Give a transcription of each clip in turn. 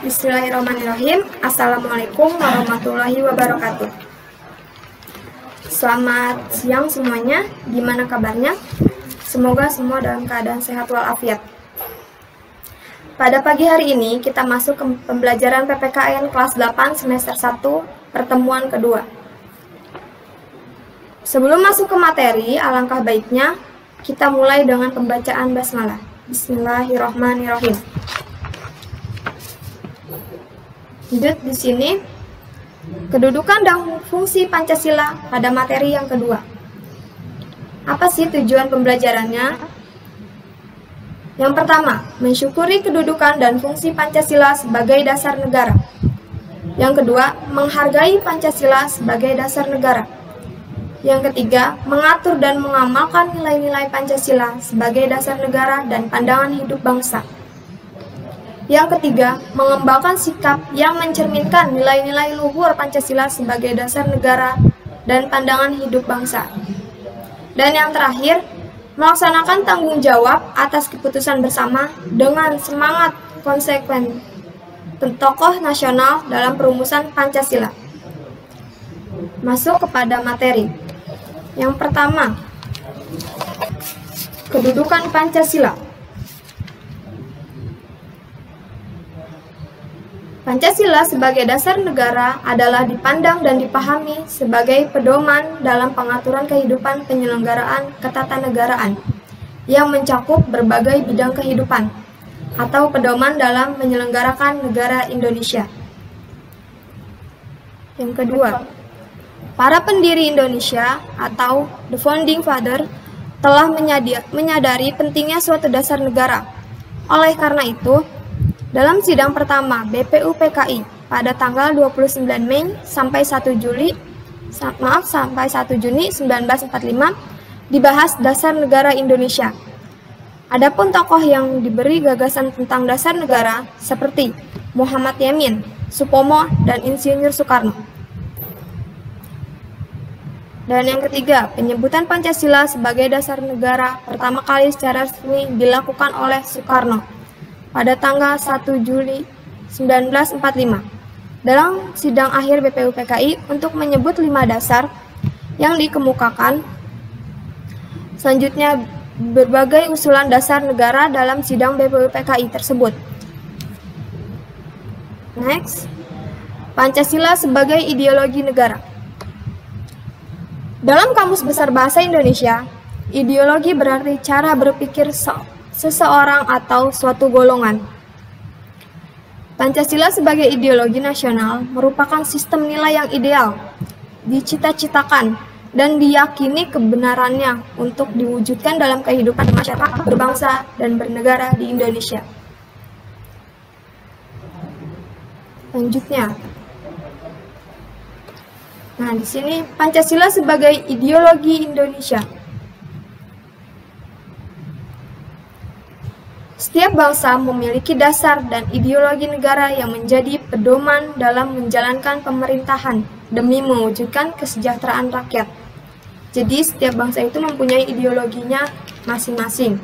Bismillahirrahmanirrahim. Assalamualaikum warahmatullahi wabarakatuh. Selamat siang semuanya. Gimana kabarnya? Semoga semua dalam keadaan sehat walafiat. Pada pagi hari ini kita masuk ke pembelajaran PPKN kelas 8 semester 1 pertemuan kedua. Sebelum masuk ke materi, alangkah baiknya kita mulai dengan pembacaan basmalah. Bismillahirrahmanirrahim. Lanjut di sini kedudukan dan fungsi Pancasila pada materi yang kedua. Apa sih tujuan pembelajarannya? Yang pertama, mensyukuri kedudukan dan fungsi Pancasila sebagai dasar negara. Yang kedua, menghargai Pancasila sebagai dasar negara. Yang ketiga, mengatur dan mengamalkan nilai-nilai Pancasila sebagai dasar negara dan pandangan hidup bangsa. Yang ketiga, mengembangkan sikap yang mencerminkan nilai-nilai luhur Pancasila sebagai dasar negara dan pandangan hidup bangsa. Dan yang terakhir, melaksanakan tanggung jawab atas keputusan bersama dengan semangat konsekuen tokoh nasional dalam perumusan Pancasila. Masuk kepada materi. Yang pertama, kedudukan Pancasila. Pancasila sebagai dasar negara adalah dipandang dan dipahami sebagai pedoman dalam pengaturan kehidupan penyelenggaraan ketatanegaraan yang mencakup berbagai bidang kehidupan atau pedoman dalam menyelenggarakan negara Indonesia. Yang kedua, para pendiri Indonesia atau the founding father telah menyadari pentingnya suatu dasar negara. Oleh karena itu, dalam sidang pertama BPUPKI pada tanggal 29 Mei sampai 1 Juni 1945 dibahas dasar negara Indonesia. Adapun tokoh yang diberi gagasan tentang dasar negara seperti Muhammad Yamin, Supomo, dan Insinyur Soekarno. Dan yang ketiga, penyebutan Pancasila sebagai dasar negara pertama kali secara resmi dilakukan oleh Soekarno pada tanggal 1 Juli 1945 dalam sidang akhir BPUPKI untuk menyebut 5 dasar yang dikemukakan. Selanjutnya, berbagai usulan dasar negara dalam sidang BPUPKI tersebut. Next, Pancasila sebagai ideologi negara. Dalam Kamus Besar Bahasa Indonesia, ideologi berarti cara berpikir seseorang atau suatu golongan. Pancasila sebagai ideologi nasional merupakan sistem nilai yang ideal, dicita-citakan, dan diyakini kebenarannya untuk diwujudkan dalam kehidupan masyarakat berbangsa dan bernegara di Indonesia. Selanjutnya, nah di sini Pancasila sebagai ideologi Indonesia. Setiap bangsa memiliki dasar dan ideologi negara yang menjadi pedoman dalam menjalankan pemerintahan demi mewujudkan kesejahteraan rakyat. Jadi setiap bangsa itu mempunyai ideologinya masing-masing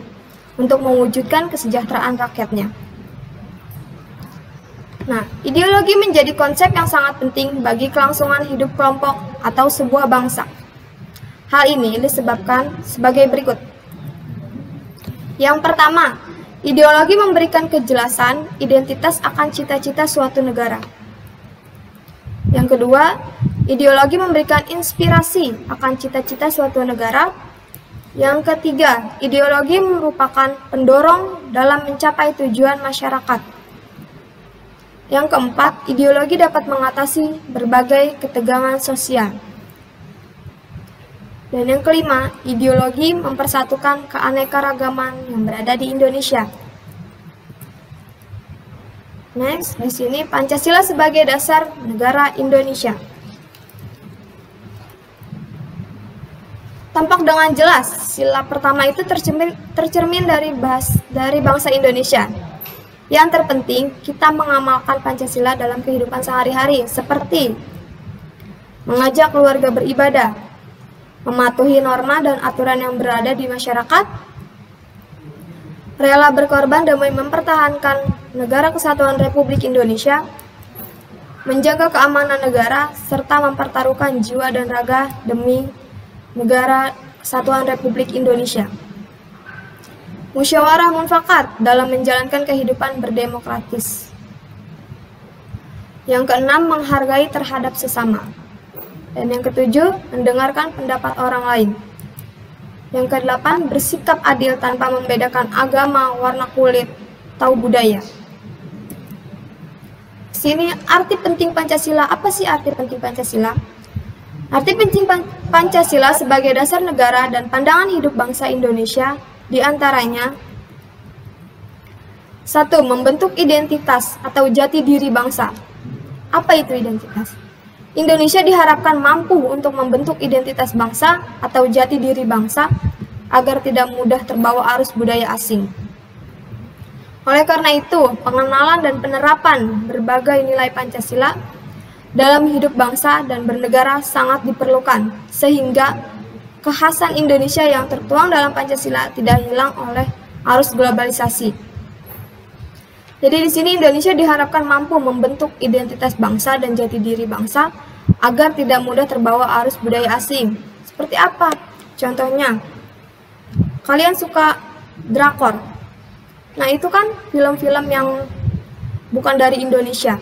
untuk mewujudkan kesejahteraan rakyatnya. Nah, ideologi menjadi konsep yang sangat penting bagi kelangsungan hidup kelompok atau sebuah bangsa. Hal ini disebabkan sebagai berikut. Yang pertama, ideologi memberikan kejelasan identitas akan cita-cita suatu negara. Yang kedua, ideologi memberikan inspirasi akan cita-cita suatu negara. Yang ketiga, ideologi merupakan pendorong dalam mencapai tujuan masyarakat. Yang keempat, ideologi dapat mengatasi berbagai ketegangan sosial. Dan yang kelima, ideologi mempersatukan keanekaragaman yang berada di Indonesia. Next, di sini Pancasila sebagai dasar negara Indonesia. Tampak dengan jelas, sila pertama itu tercermin dari bangsa Indonesia. Yang terpenting, kita mengamalkan Pancasila dalam kehidupan sehari-hari, seperti mengajak keluarga beribadah, mematuhi norma dan aturan yang berada di masyarakat, rela berkorban demi mempertahankan negara kesatuan Republik Indonesia, menjaga keamanan negara, serta mempertaruhkan jiwa dan raga demi negara kesatuan Republik Indonesia. Musyawarah mufakat dalam menjalankan kehidupan berdemokratis. Yang keenam, menghargai terhadap sesama. Dan yang ketujuh, mendengarkan pendapat orang lain. Yang kedelapan, bersikap adil tanpa membedakan agama, warna kulit, atau budaya. Sini arti penting Pancasila. Apa sih arti penting Pancasila? Arti penting Pancasila sebagai dasar negara dan pandangan hidup bangsa Indonesia diantaranya: 1. Membentuk identitas atau jati diri bangsa. Apa itu identitas? Indonesia diharapkan mampu untuk membentuk identitas bangsa atau jati diri bangsa agar tidak mudah terbawa arus budaya asing. Oleh karena itu, pengenalan dan penerapan berbagai nilai Pancasila dalam hidup bangsa dan bernegara sangat diperlukan, sehingga kekhasan Indonesia yang tertuang dalam Pancasila tidak hilang oleh arus globalisasi. Jadi di sini Indonesia diharapkan mampu membentuk identitas bangsa dan jati diri bangsa agar tidak mudah terbawa arus budaya asing. Seperti apa? Contohnya, kalian suka drakor. Nah, itu kan film-film yang bukan dari Indonesia.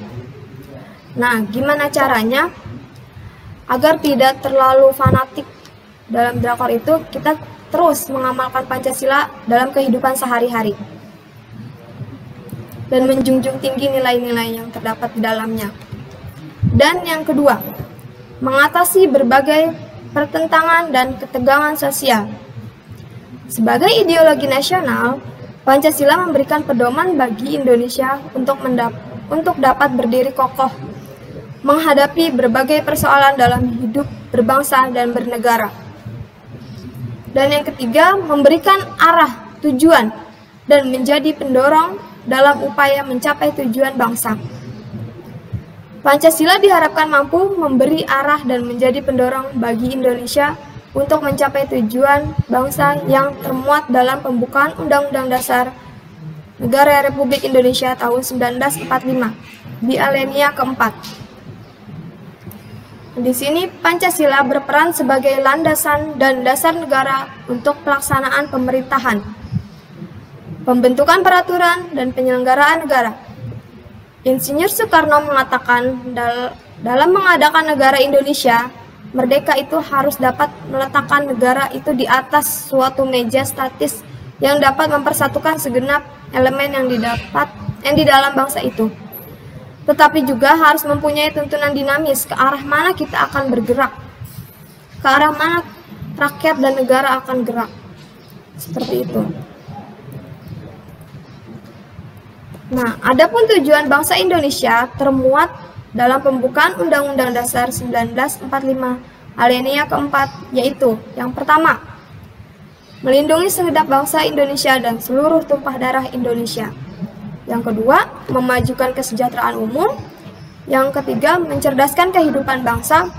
Nah, gimana caranya agar tidak terlalu fanatik dalam drakor itu, kita terus mengamalkan Pancasila dalam kehidupan sehari-hari dan menjunjung tinggi nilai-nilai yang terdapat di dalamnya. Dan yang kedua, mengatasi berbagai pertentangan dan ketegangan sosial. Sebagai ideologi nasional, Pancasila memberikan pedoman bagi Indonesia untuk dapat berdiri kokoh menghadapi berbagai persoalan dalam hidup berbangsa dan bernegara. Dan yang ketiga, memberikan arah, tujuan, dan menjadi pendorong dalam upaya mencapai tujuan bangsa. Pancasila diharapkan mampu memberi arah dan menjadi pendorong bagi Indonesia untuk mencapai tujuan bangsa yang termuat dalam pembukaan Undang-Undang Dasar Negara Republik Indonesia tahun 1945 di alinea keempat. Di sini Pancasila berperan sebagai landasan dan dasar negara untuk pelaksanaan pemerintahan, pembentukan peraturan, dan penyelenggaraan negara. Insinyur Soekarno mengatakan dalam mengadakan negara Indonesia merdeka itu harus dapat meletakkan negara itu di atas suatu meja statis yang dapat mempersatukan segenap elemen yang di dalam bangsa itu. Tetapi juga harus mempunyai tuntunan dinamis ke arah mana kita akan bergerak, ke arah mana rakyat dan negara akan gerak. Seperti itu. Nah, adapun tujuan bangsa Indonesia termuat dalam pembukaan Undang-Undang Dasar 1945 alinea keempat, yaitu yang pertama, melindungi segenap bangsa Indonesia dan seluruh tumpah darah Indonesia. Yang kedua, memajukan kesejahteraan umum. Yang ketiga, mencerdaskan kehidupan bangsa.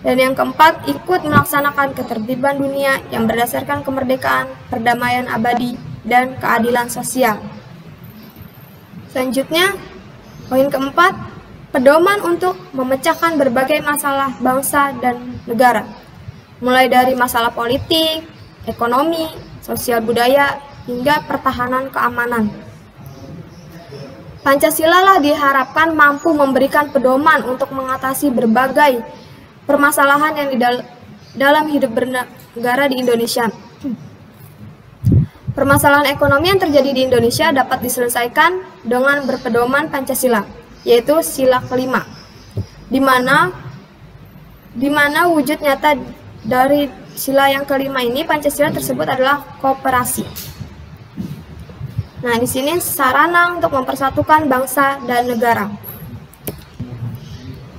Dan yang keempat, ikut melaksanakan ketertiban dunia yang berdasarkan kemerdekaan, perdamaian abadi, dan keadilan sosial. Selanjutnya, poin keempat, pedoman untuk memecahkan berbagai masalah bangsa dan negara, mulai dari masalah politik, ekonomi, sosial budaya, hingga pertahanan keamanan. Pancasila lah diharapkan mampu memberikan pedoman untuk mengatasi berbagai permasalahan yang dalam hidup bernegara di Indonesia. Permasalahan ekonomi yang terjadi di Indonesia dapat diselesaikan dengan berpedoman Pancasila, yaitu sila kelima, di mana wujud nyata dari sila yang kelima ini, Pancasila tersebut adalah kooperasi. Nah, di sini sarana untuk mempersatukan bangsa dan negara.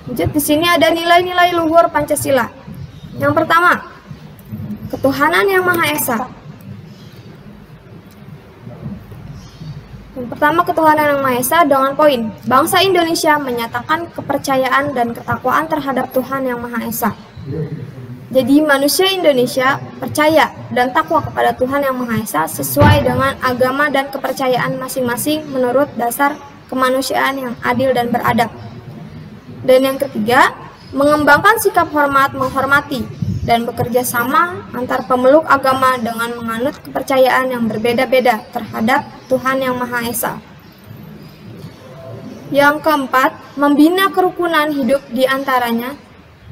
Lanjut, di sini ada nilai-nilai luhur Pancasila. Yang pertama, ketuhanan yang Maha Esa. Yang pertama, ketuhanan yang Maha Esa dengan poin, bangsa Indonesia menyatakan kepercayaan dan ketakwaan terhadap Tuhan yang Maha Esa. Jadi manusia Indonesia percaya dan takwa kepada Tuhan Yang Maha Esa sesuai dengan agama dan kepercayaan masing-masing menurut dasar kemanusiaan yang adil dan beradab. Dan yang ketiga, mengembangkan sikap hormat menghormati dan bekerja sama antar pemeluk agama dengan menganut kepercayaan yang berbeda-beda terhadap Tuhan Yang Maha Esa. Yang keempat, membina kerukunan hidup di antaranya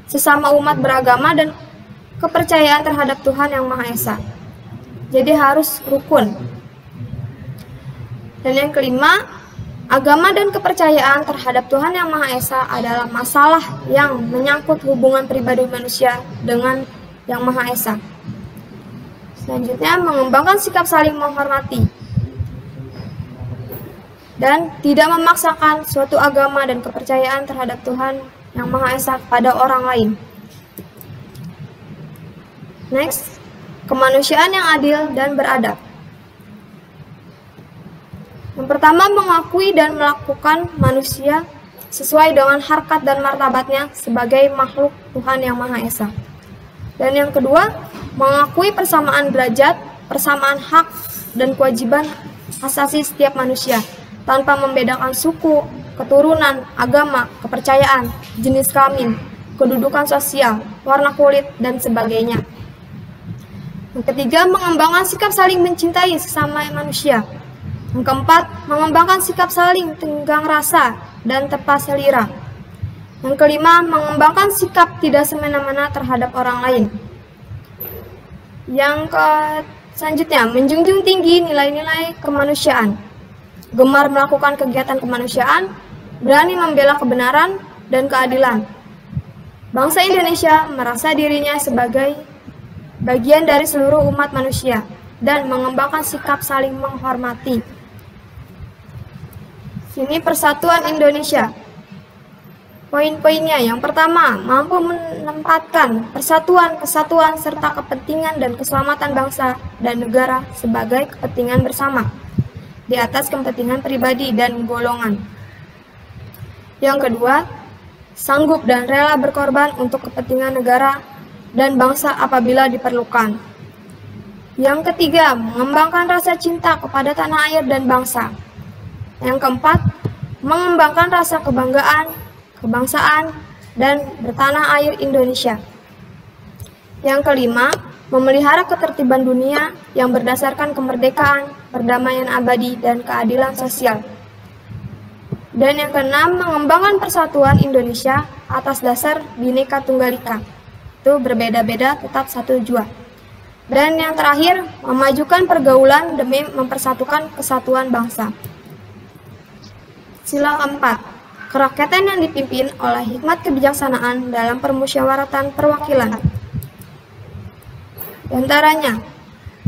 sesama umat beragama dan kepercayaan terhadap Tuhan Yang Maha Esa. Jadi harus rukun. Dan yang kelima, agama dan kepercayaan terhadap Tuhan Yang Maha Esa adalah masalah yang menyangkut hubungan pribadi manusia dengan Yang Maha Esa. Selanjutnya, mengembangkan sikap saling menghormati dan tidak memaksakan suatu agama dan kepercayaan terhadap Tuhan Yang Maha Esa pada orang lain. Next, kemanusiaan yang adil dan beradab. Yang pertama, mengakui dan melakukan manusia sesuai dengan harkat dan martabatnya sebagai makhluk Tuhan Yang Maha Esa. Dan yang kedua, mengakui persamaan derajat, persamaan hak dan kewajiban asasi setiap manusia tanpa membedakan suku, keturunan, agama, kepercayaan, jenis kelamin, kedudukan sosial, warna kulit, dan sebagainya. Yang ketiga, mengembangkan sikap saling mencintai sesama manusia. Yang keempat, mengembangkan sikap saling tenggang rasa dan tepat selera. Yang kelima, mengembangkan sikap tidak semena-mena terhadap orang lain. Yang selanjutnya, menjunjung tinggi nilai-nilai kemanusiaan. Gemar melakukan kegiatan kemanusiaan, berani membela kebenaran dan keadilan. Bangsa Indonesia merasa dirinya sebagai bagian dari seluruh umat manusia dan mengembangkan sikap saling menghormati. Sini persatuan Indonesia. Poin-poinnya, yang pertama, mampu menempatkan persatuan, kesatuan, serta kepentingan dan keselamatan bangsa dan negara sebagai kepentingan bersama, di atas kepentingan pribadi dan golongan. Yang kedua, sanggup dan rela berkorban untuk kepentingan negara dan bangsa apabila diperlukan. Yang ketiga, mengembangkan rasa cinta kepada tanah air dan bangsa. Yang keempat, mengembangkan rasa kebanggaan, kebangsaan, dan bertanah air Indonesia. Yang kelima, memelihara ketertiban dunia yang berdasarkan kemerdekaan, perdamaian abadi, dan keadilan sosial. Dan yang keenam, mengembangkan persatuan Indonesia atas dasar Bhinneka Tunggal Ika. Itu berbeda-beda tetap satu jua. Dan yang terakhir, memajukan pergaulan demi mempersatukan kesatuan bangsa. Sila keempat, kerakyatan yang dipimpin oleh hikmat kebijaksanaan dalam permusyawaratan perwakilan. Di antaranya,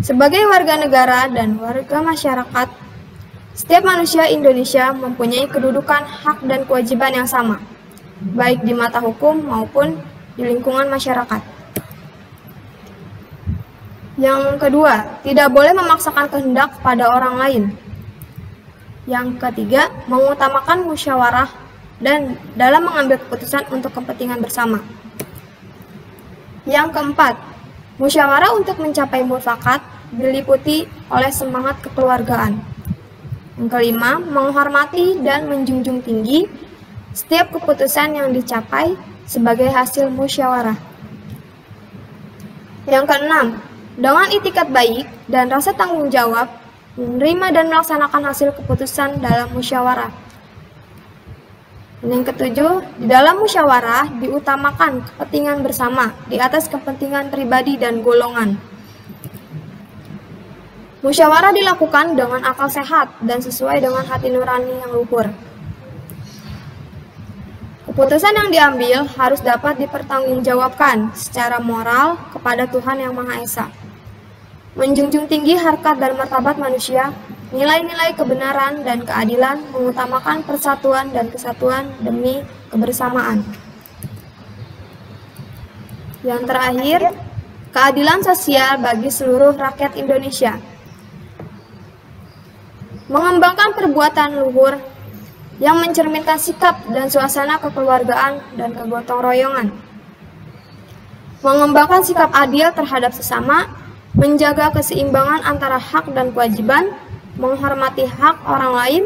sebagai warga negara dan warga masyarakat, setiap manusia Indonesia mempunyai kedudukan, hak, dan kewajiban yang sama, baik di mata hukum maupun di lingkungan masyarakat. Yang kedua, tidak boleh memaksakan kehendak pada orang lain. Yang ketiga, mengutamakan musyawarah dan dalam mengambil keputusan untuk kepentingan bersama. Yang keempat, musyawarah untuk mencapai mufakat diliputi oleh semangat kekeluargaan. Yang kelima, menghormati dan menjunjung tinggi setiap keputusan yang dicapai sebagai hasil musyawarah. Yang keenam, dengan itikat baik dan rasa tanggung jawab, menerima dan melaksanakan hasil keputusan dalam musyawarah. Dan yang ketujuh, di dalam musyawarah diutamakan kepentingan bersama di atas kepentingan pribadi dan golongan. Musyawarah dilakukan dengan akal sehat dan sesuai dengan hati nurani yang luhur. Keputusan yang diambil harus dapat dipertanggungjawabkan secara moral kepada Tuhan Yang Maha Esa. Menjunjung tinggi harkat dan martabat manusia, nilai-nilai kebenaran dan keadilan, mengutamakan persatuan dan kesatuan demi kebersamaan. Yang terakhir, keadilan sosial bagi seluruh rakyat Indonesia. Mengembangkan perbuatan luhur yang mencerminkan sikap dan suasana kekeluargaan dan kegotong royongan. mengembangkan sikap adil terhadap sesama, menjaga keseimbangan antara hak dan kewajiban, menghormati hak orang lain,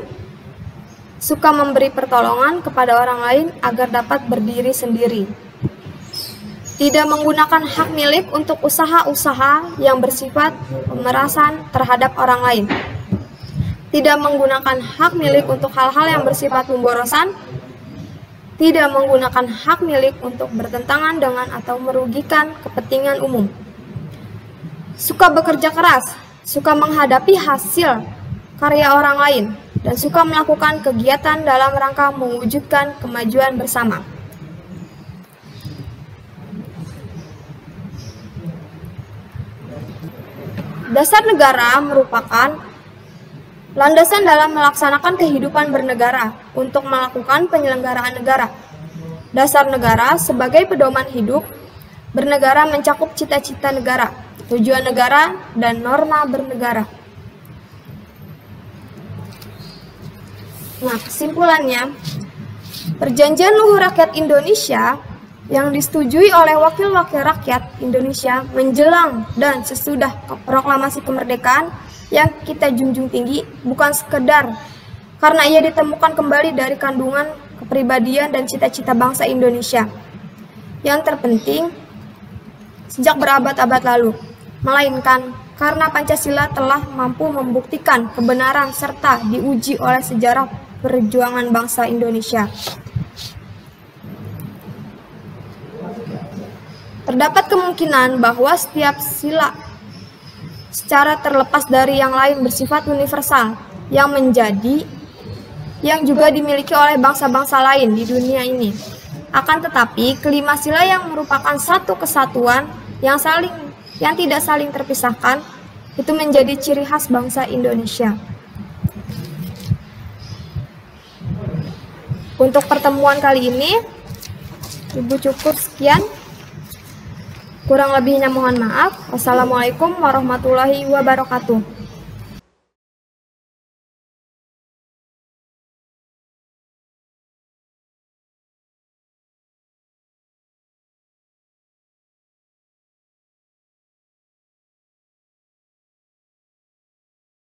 suka memberi pertolongan kepada orang lain agar dapat berdiri sendiri. Tidak menggunakan hak milik untuk usaha-usaha yang bersifat pemerasan terhadap orang lain. Tidak menggunakan hak milik untuk hal-hal yang bersifat pemborosan. Tidak menggunakan hak milik untuk bertentangan dengan atau merugikan kepentingan umum. Suka bekerja keras, suka menghadapi hasil karya orang lain, dan suka melakukan kegiatan dalam rangka mewujudkan kemajuan bersama. Dasar negara merupakan landasan dalam melaksanakan kehidupan bernegara untuk melakukan penyelenggaraan negara. Dasar negara sebagai pedoman hidup bernegara mencakup cita-cita negara, tujuan negara, dan norma bernegara. Nah, kesimpulannya, Perjanjian Luhur Rakyat Indonesia yang disetujui oleh wakil-wakil rakyat Indonesia menjelang dan sesudah proklamasi kemerdekaan yang kita junjung tinggi bukan sekedar karena ia ditemukan kembali dari kandungan kepribadian dan cita-cita bangsa Indonesia yang terpenting sejak berabad-abad lalu, melainkan karena Pancasila telah mampu membuktikan kebenaran serta diuji oleh sejarah perjuangan bangsa Indonesia. Terdapat kemungkinan bahwa setiap sila secara terlepas dari yang lain bersifat universal yang juga dimiliki oleh bangsa-bangsa lain di dunia ini. Akan tetapi, kelima sila yang merupakan satu kesatuan yang tidak saling terpisahkan itu menjadi ciri khas bangsa Indonesia. Untuk pertemuan kali ini, Ibu cukup sekian. Kurang lebihnya mohon maaf. Wassalamualaikum warahmatullahi wabarakatuh.